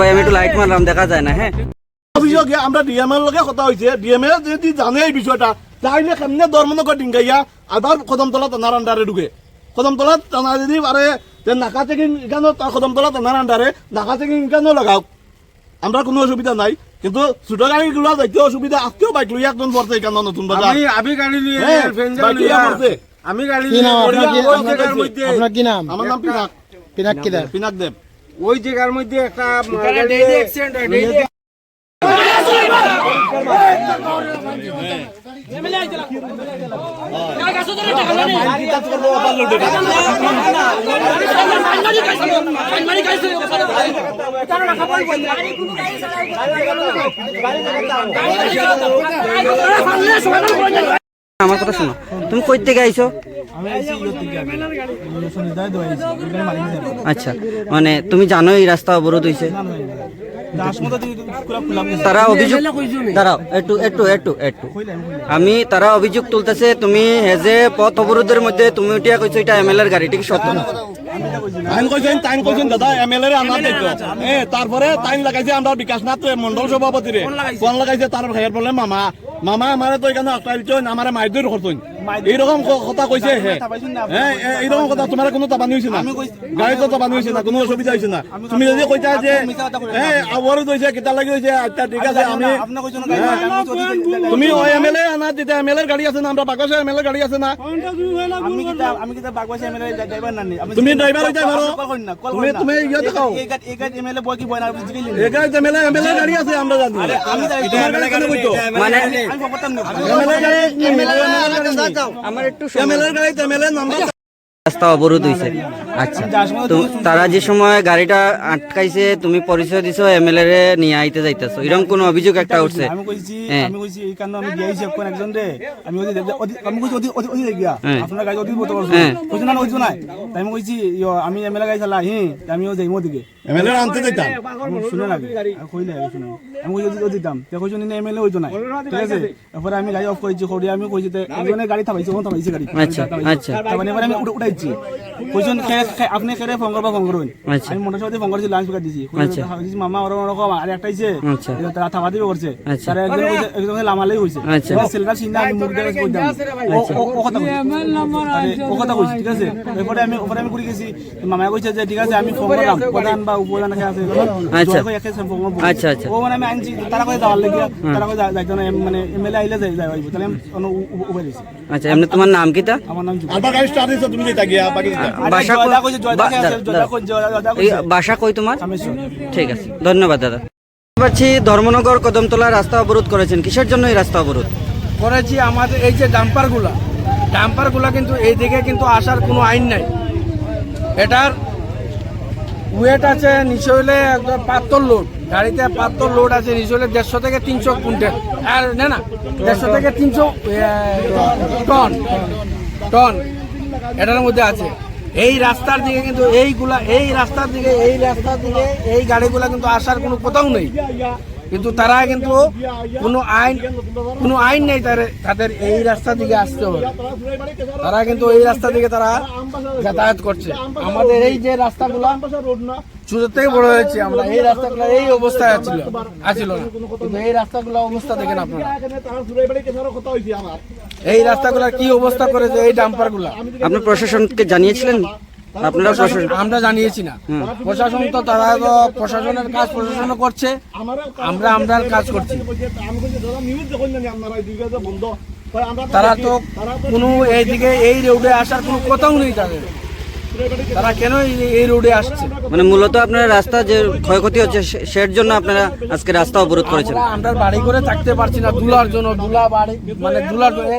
ভাই আমি একটু লাইট মারলাম, দেখা যায় না। হ্যাঁ, অভিযোগ আমরা ডিএমের লগে কথা হয়েছে, ডিএমএ যদি জানে এই বিষয়টা তাহলে কেমনে ধর্মনগর ডিঙ্গাইয়া আবার কদমতলা থানার আন্ডারে ঢুকে। কদমতলা থানা যদি পারে নাকা থেকে এখানেও কদমতলা থানার আন্ডারে নাকা থেকে এখানেও লাগাও, আমরা কোনো অসুবিধা নাই। কিন্তু ছোট গাড়িগুলো যাইতে অসুবিধা, আজকেও বাইক লইয়া একজন পড়ছে এখানে নতুন বাজার। আমি গাড়ি নিয়ে আমি গাড়ি আপনার কি নাম? আমার নাম পিনাক। পিনাক দেব। ওই জায়গার মধ্যে একটা আমার কথা শোনো, তুমি কই থেকে আইছো? আচ্ছা, মানে তুমি জানো এই রাস্তা অবরোধ হয়েছে? তারা অভিযোগ, দাঁড়াও একটু একটু একটু একটু আমি তারা অভিযোগ তুলতেছে তুমি হেজে পথ অবরোধের মধ্যে তুমি উঠিয়া কইছো এটা এমএলএর গাড়ি, ঠিক সত্য? দাদা এমএলএ আনার দেখো, তারপরে টাইম লাগাইছে আমরা বিকাশনাথ মন্ডল সভাপতি রে ফোন লাগাইছে, তার ভাইয়ের বলে মামা মামা আমারে তো এখানে আটকাইছেন, আমারে মাইদুর করছেন, এইরকম কথা কইছে। হ্যাঁ, এইরকম কথা তোমার কোনো তাবানি হয়েছে না, গাড়ি তো তাবানি হয়েছে না, কোনো অসুবিধা হয়েছে না। তুমি যদি কইতা যে আবরোধ হয়েছে কেটা লাগি হয়েছে, আচ্ছা ঠিক আছে, আমি তুমি ওই এমএলএ আনা দিতে এমএলএর গাড়ি আছে না, আমরা বাগাসে এমএলএর গাড়ি আছে না, তুমি ড্রাইভার হইতে পারো, তুমি ইয়া দেখাও এমএলএ বয় কি বয় না, এই গাড়ি এমএলএ গাড়ি আছে আমরা জানি, মানে আমার একটু এমএলএর গাড়ি এমএলএ নাম্বার রাস্তা অবরোধ হয়েছে। আচ্ছা, তো তারা যে সময় গাড়িটা আটকাইছে তুমি পরিচয় দিছো এমএলএ নিয়ে আইতে যাইতেছো, এরকম কোন অভিযোগ একটা উঠছে? আমি কইছি এই কারণে আমি দিয়েছি কোন একজন রে, আমি আমি কইছি ওদি গিয়া আপনার গাড়ি ওদি বলতে পারছো কইছ না ওইছো না, আমি কইছি আমি এমএলএ গাড়ি চালা আমিও যাই মোদিকে এমএলএ আনতে যাইতাম, শুনে না কইলে শুনে আমি কইছি ওদি দিতাম, তে কইছো না এমএলএ হইতো না, ঠিক আছে। তারপরে আমি গাড়ি অফ করেছি, করে আমি কইছি তে একজনের গাড়ি থামাইছি, কোন থামাইছি গাড়ি। আচ্ছা আচ্ছা, তারপরে আমি উঠাইছি, কইছেন আপনি কেরে ফোন করবা, ফোন করুন। আমি মোটর সাথে ফোন করছি, লাঞ্চ পেকার দিছি, মামা ওরকম আর একটা আইছে, তারা থামা দিবে করছে, তারা একজন লামালেই হইছে, সেলটা চিন্তা আমি মুখ দেখে কইতাম ও কথা কইছি, ঠিক আছে। এরপরে আমি ঘুরে গেছি, মামা কইছে যে ঠিক আছে আমি ফোন করলাম, প্রধান বা উপপ্রধান আছে, আচ্ছা আচ্ছা, ও মানে আমি আনছি, তারা কই যাওয়ার লাগিয়া, তারা কই যাইতো না, মানে এমএলএ আইলে যাই যাই তাহলে আমি উপায় দিছি। আচ্ছা, এমনি তোমার নাম কিটা? আমার নাম আবার গাড়ি স্টার্ট হইছে, তুমি যেটা গিয়া বাকি বাসা কই তোমার? ঠিক আছে, ধন্যবাদ দাদা। পাচ্ছি ধর্মনগর কদমতলা রাস্তা অবরোধ করেছেন, কিসের জন্য এই রাস্তা অবরোধ করেছি? আমাদের এই যে ডাম্পারগুলা কিন্তু এই দিকে কিন্তু আসার কোনো আইন নাই, এটার ওয়েট আছে নিচে হইলে একদম পাত্তর লোড, গাড়িতে পাত্তর লোড আছে নিচে হইলে 150 থেকে 300 কুইন্টাল, আর না 150 থেকে 300 টন এটার মধ্যে আছে। এই রাস্তার দিকে কিন্তু এই রাস্তার দিকে এই গাড়িগুলা কিন্তু আসার কোনো কোথাও নেই, কিন্তু তারা কিন্তু কোনো আইন নেই তাদের এই রাস্তা দিকে আসতে হবে, তারা কিন্তু এই রাস্তা দিকে তারা যাতায়াত করছে। আমাদের এই যে রাস্তাগুলো ছোট থেকে বড় হয়েছে, আমরা এই রাস্তাগুলো এই অবস্থায় আছিল না, কিন্তু এই রাস্তাগুলো অবস্থা দেখেন আপনারা, এই রাস্তাগুলোর কি অবস্থা করেছে এই ডাম্পারগুলা। আপনি প্রশাসনকে জানিয়েছিলেন? আপনারা আমরা জানিয়েছি না, প্রশাসন তো তারা তো প্রশাসনের কাজ প্রশাসন করছে, আমরা আমরার কাজ করছি, তারা তো কোনো এইদিকে এই রোডে আসার কোনো কথাও নেই তাদের। তারা কেন এই রোডে আসছে? মানে মূলত আপনার রাস্তা যে ক্ষয়ক্ষতি হচ্ছে সের জন্য আপনারা আজকে রাস্তা অবরোধ করেছেন। আমরা বাড়ি করে থাকতে পারছি না দুলার জন্য, দুলা বাড়ি মানে দুলার জন্য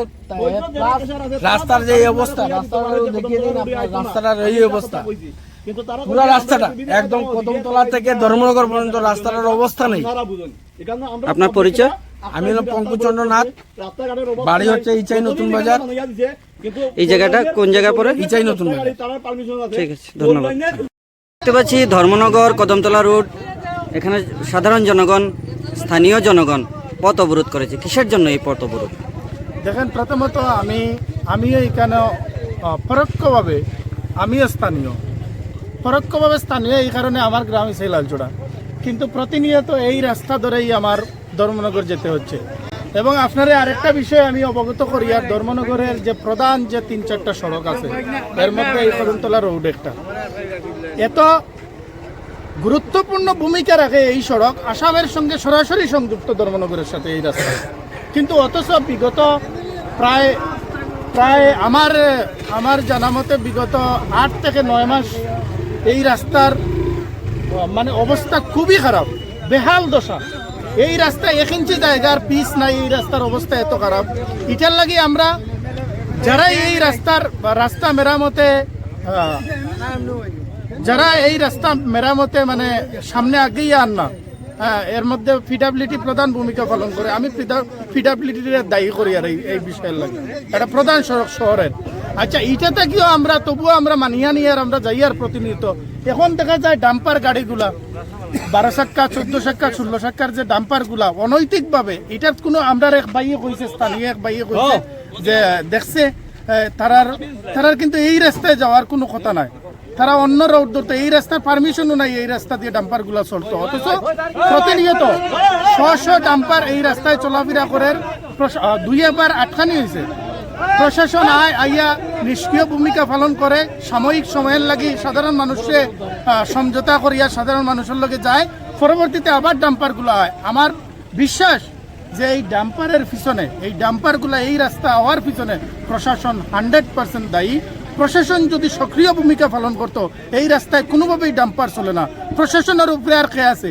রাস্তার যে এই অবস্থা, রাস্তাটা দেখিয়ে দিন আপনার, রাস্তাটার এই অবস্থা, পুরো রাস্তাটা একদম কদমতলা থেকে ধর্মনগর পর্যন্ত রাস্তাটার অবস্থা নেই। আপনার পরিচয়? আমি হলাম পঙ্কজচন্দ্র নাথ, বাড়ি হচ্ছে ইচাই নতুন বাজার। এই জায়গাটা কোন জায়গা পড়ে? ইচাই নতুন বাজার। ঠিক আছে, ধন্যবাদ। দেখতে পাচ্ছি ধর্মনগর কদমতলা রোড, এখানে সাধারণ জনগণ, স্থানীয় জনগণ পথ অবরোধ করেছে। কিসের জন্য এই পথ অবরোধ? দেখেন, প্রথমত আমি এইখানে পরোক্ষভাবে আমিও স্থানীয়, পরোক্ষভাবে স্থানীয় এই কারণে আমার গ্রাম সেই লালচোড়া, কিন্তু প্রতিনিয়ত এই রাস্তা ধরেই আমার ধর্মনগর যেতে হচ্ছে। এবং আপনারা আরেকটা বিষয় আমি অবগত করি, আর ধর্মনগরের যে প্রধান যে 3-4টা সড়ক আছে এর মধ্যে এই কদমতলা রোড একটা এত গুরুত্বপূর্ণ ভূমিকা রাখে। এই সড়ক আসামের সঙ্গে সরাসরি সংযুক্ত ধর্মনগরের সাথে এই রাস্তা, কিন্তু অথচ বিগত প্রায় আমার জানা মতে বিগত 8 থেকে 9 মাস এই রাস্তার মানে অবস্থা খুবই খারাপ, বেহাল দশা। এই রাস্তায় 1 ইঞ্চি জায়গার পিচ নাই, এই রাস্তার অবস্থা এত খারাপ। এটার লাগি আমরা যারা এই রাস্তা মেরামতে মানে সামনে আগেই আন না, এর মধ্যে পিডাব্লিউডি প্রধান ভূমিকা পালন করে। আমি পিডাব্লিউডির দায়ী করি আর এই বিষয়ের লাগে, এটা প্রধান সড়ক শহরের। আচ্ছা, এইটাতে কিও আমরা তবুও আমরা মানিয়া নিয়ে আর আমরা যাই আর প্রতিনিয়ত। এখন দেখা যায় ডাম্পার গাড়িগুলা 12 চাক্কা 14 চাক্কা 16 চাক্কার যে ডাম্পারগুলা অনৈতিকভাবে, এটার কোনো আমরা এক বাইয়ে কইছে, স্থানীয় এক বাইয়ে কইছে যে দেখছে তারার কিন্তু এই রাস্তায় যাওয়ার কোনো কথা নাই, তারা অন্য রোড ধরতো, এই রাস্তার পারমিশনও নাই এই রাস্তা দিয়ে ডাম্পারগুলা চলতো। অথচ প্রতিনিয়ত 100 ডাম্পার এই রাস্তায় চলাফেরা করে, 2 আটকানি হয়েছে। প্রশাসন আইয়া নিষ্ক্রিয় ভূমিকা পালন করে, সাময়িক সময়ের লাগি সাধারণ মানুষে সমঝোতা করিয়া সাধারণ মানুষের লগে যায়, পরবর্তীতে আবার ডাম্পারগুলো হয়। আমার বিশ্বাস যে এই ডাম্পারের পিছনে, এই ডাম্পারগুলো এই রাস্তা হওয়ার পিছনে প্রশাসন 100% দায়ী। প্রশাসন যদি সক্রিয় ভূমিকা পালন করতো, এই রাস্তায় কোনোভাবেই ডাম্পার চলে না। প্রশাসনের উপরে আর কে আছে?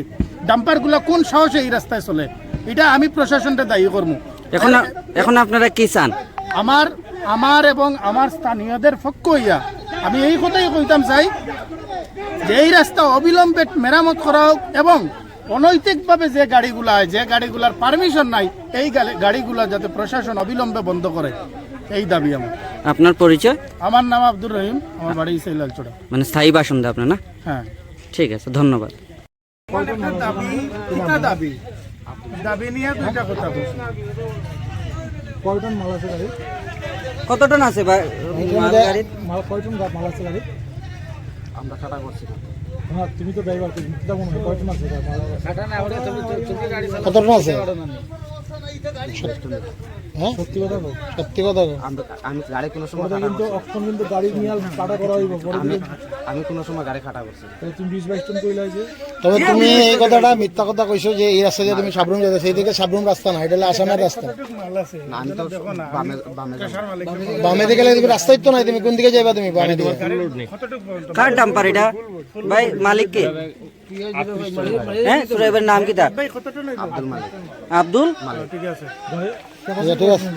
ডাম্পারগুলো কোন সাহসে এই রাস্তায় চলে? এটা আমি প্রশাসনটা দায়ী করবো। এখন আপনারা কি চান? আমার এবং আমার স্থানীয়দের পক্ষ হইয়া আমি এই কথাই কইতাম চাই যে এই রাস্তা অবিলম্বে মেরামত করা হোক, এবং অনৈতিকভাবে যে গাড়িগুলা হয়, যে গাড়িগুলার পারমিশন নাই, এই গাড়িগুলা যাতে প্রশাসন অবিলম্বে বন্ধ করে, এই দাবি আমার। আপনার পরিচয়? আমার নাম আব্দুর রহিম, আমার বাড়ি লালচোড়া। মানে স্থায়ী বাসিন্দা আপনার না? হ্যাঁ, ঠিক আছে, ধন্যবাদ। দাবি নিয়ে দুইটা কথা বলছি। কয়টন মাল আছে গাড়ি? কত টন আছে গাড়ি? কয়টন মাল আছে গাড়ি? আমরা কাটা করছি। হ্যাঁ, তুমি তো ড্রাইভার, তুমি তো মনে হয় কয়টন আছে গাড়ি? কত টন আছে? হ্যাঁ, সত্যি কথা বল, সত্যি কথা বল। আমি গাড়ি কোনো সময় কিন্তু অক্ষণ কিন্তু গাড়ি নিয়ে কাটা করা হইব। আমি কোনো সময় গাড়ি কাটা করছি। তুমি 20-22 টন কইলা যে, তবে তুমি এই কথাটা মিথ্যা কথা কইছো যে এই রাস্তা দিয়ে তুমি সাবরুম যাবে, সেই দিকে সাবরুম রাস্তা না, এটা হলো আসামের রাস্তা। না, আমি তো বামে দিকে গেলে তুমি রাস্তাই তো নাই, তুমি কোন দিকে যাইবা? তুমি বামে দিকে। কার ডাম্পার এটা ভাই? মালিক কে? হ্যাঁ, ড্রাইভারের নাম কি? তা আব্দুল মালিক। আব্দুল? ঠিক আছে। ঠিক আছে।